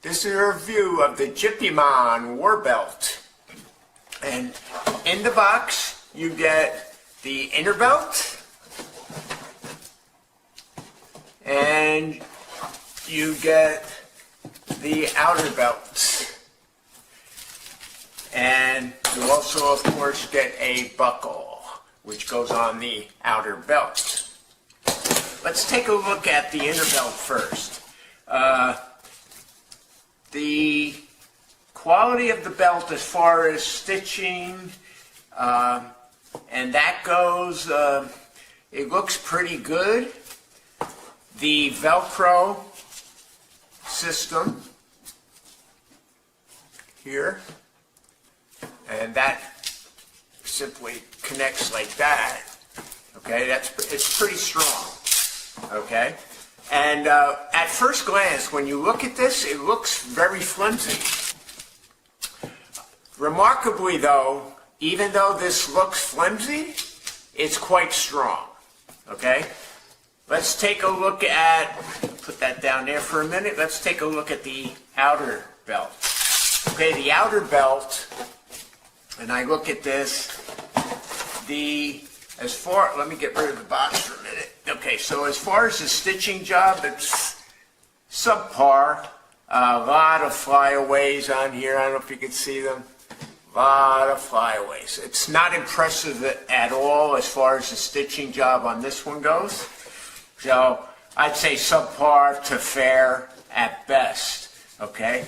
This is a review of the JIPIMON war belt. And in the box, you get the inner belt, and you get the outer belt. And you also, of course, get a buckle, which goes on the outer belt. Let's take a look at the inner belt first. The quality of the belt as far as stitching and that goes, it looks pretty good. The Velcro system here, and that simply connects like that. Okay, it's pretty strong. Okay. And at first glance, when you look at this, it looks very flimsy. Remarkably, though, even though this looks flimsy, it's quite strong. Okay? Let's take a look at, put that down there for a minute, let's take a look at the outer belt. Okay, the outer belt, and I look at this, let me get rid of the box for a minute. Okay, so as far as the stitching job, it's subpar. A lot of flyaways on here. I don't know if you can see them. A lot of flyaways. It's not impressive at all as far as the stitching job on this one goes. So I'd say subpar to fair at best. Okay.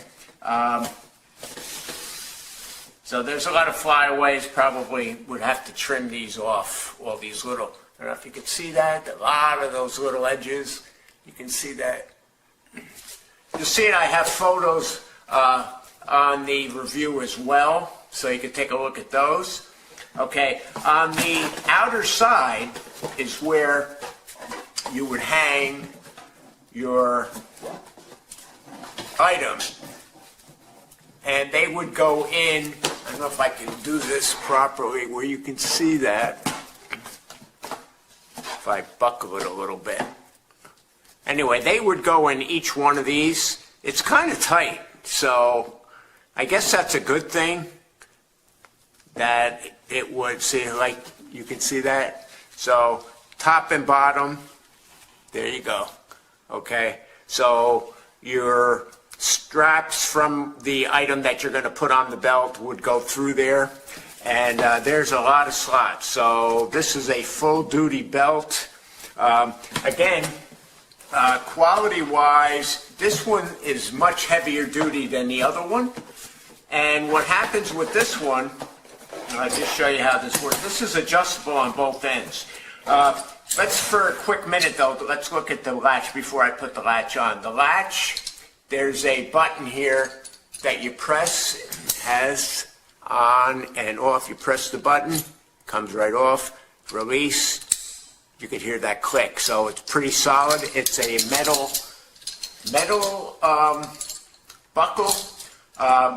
So there's a lot of flyaways. Probably would have to trim these off, all these little, I don't know if you can see that, a lot of those little edges. You can see that. You'll see I have photos on the review as well, so you can take a look at those. Okay, on the outer side is where you would hang your items. And they would go in, I don't know if I can do this properly where you can see that. If I buckle it a little bit. Anyway, they would go in each one of these. It's kind of tight, so I guess that's a good thing that it would, see, like you can see that. So top and bottom, there you go. Okay, so your straps from the item that you're going to put on the belt would go through there, and there's a lot of slots. So this is a full duty belt. Again, quality wise, this one is much heavier duty than the other one. And what happens with this one, I'll just show you how this works. This is adjustable on both ends. Let's, for a quick minute though, let's look at the latch before I put the latch on. The latch, there's a button here that you press. It has on and off. You press the button, comes right off. Release. You can hear that click. So it's pretty solid. It's a metal buckle.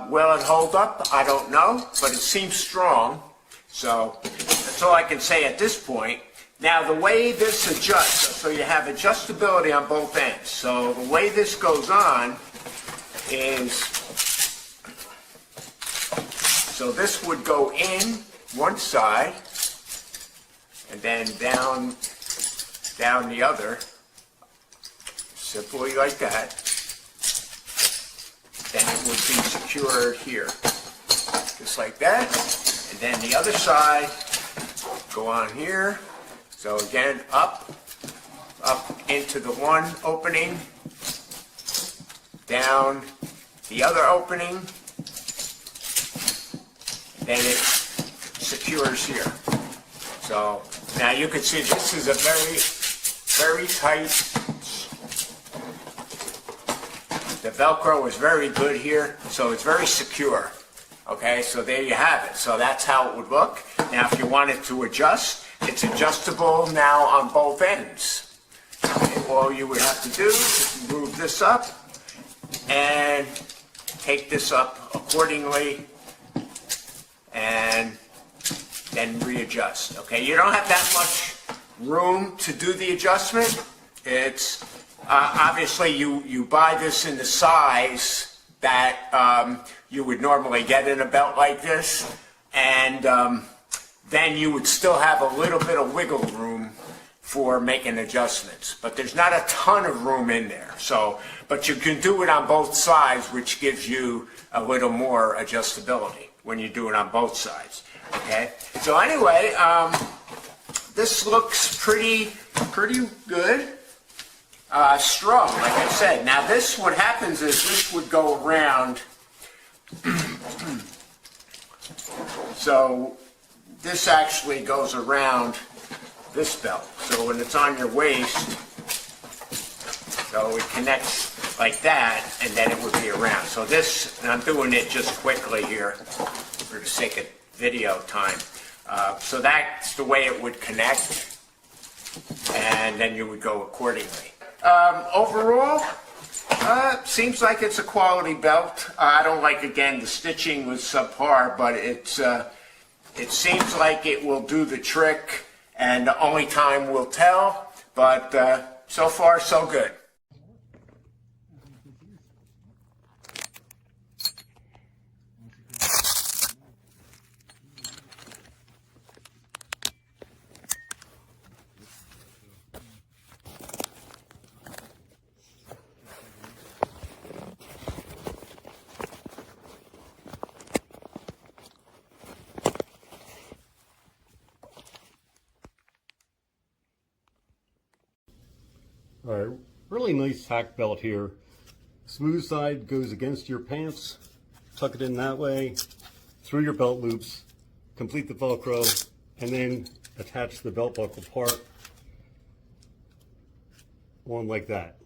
Will it hold up? I don't know, but it seems strong. So that's all I can say at this point. Now the way this adjusts, so you have adjustability on both ends. So the way this goes on is, so this would go in one side and then down the other, simply like that. Then it would be secured here, just like that. And then the other side, go on here. So again, up into the one opening, down the other opening, then it secures here. So now you can see this is a very tight. The Velcro is very good here, so it's very secure. Okay, so there you have it. So that's how it would look. Now if you wanted to adjust, it's adjustable now on both ends. Okay, all you would have to do is move this up and take this up accordingly and then readjust. Okay, you don't have that much room to do the adjustment. It's obviously you buy this in the size that you would normally get in a belt like this, and then you would still have a little bit of wiggle room for making adjustments. But there's not a ton of room in there. So, but you can do it on both sides, which gives you a little more adjustability when you do it on both sides. Okay. So anyway, this looks pretty good. Strung, like I said. Now this, what happens is this would go around. So this actually goes around this belt. So when it's on your waist, so it connects like that, and then it would be around. So this, and I'm doing it just quickly here for the sake of video time. So that's the way it would connect, and then you would go accordingly. Overall, seems like it's a quality belt. I don't like, again, the stitching was subpar, but it seems like it will do the trick, and the only time will tell, but so far so good. All right, really nice tack belt here. Smooth side goes against your pants, tuck it in that way, through your belt loops, complete the Velcro, and then attach the belt buckle part on like that.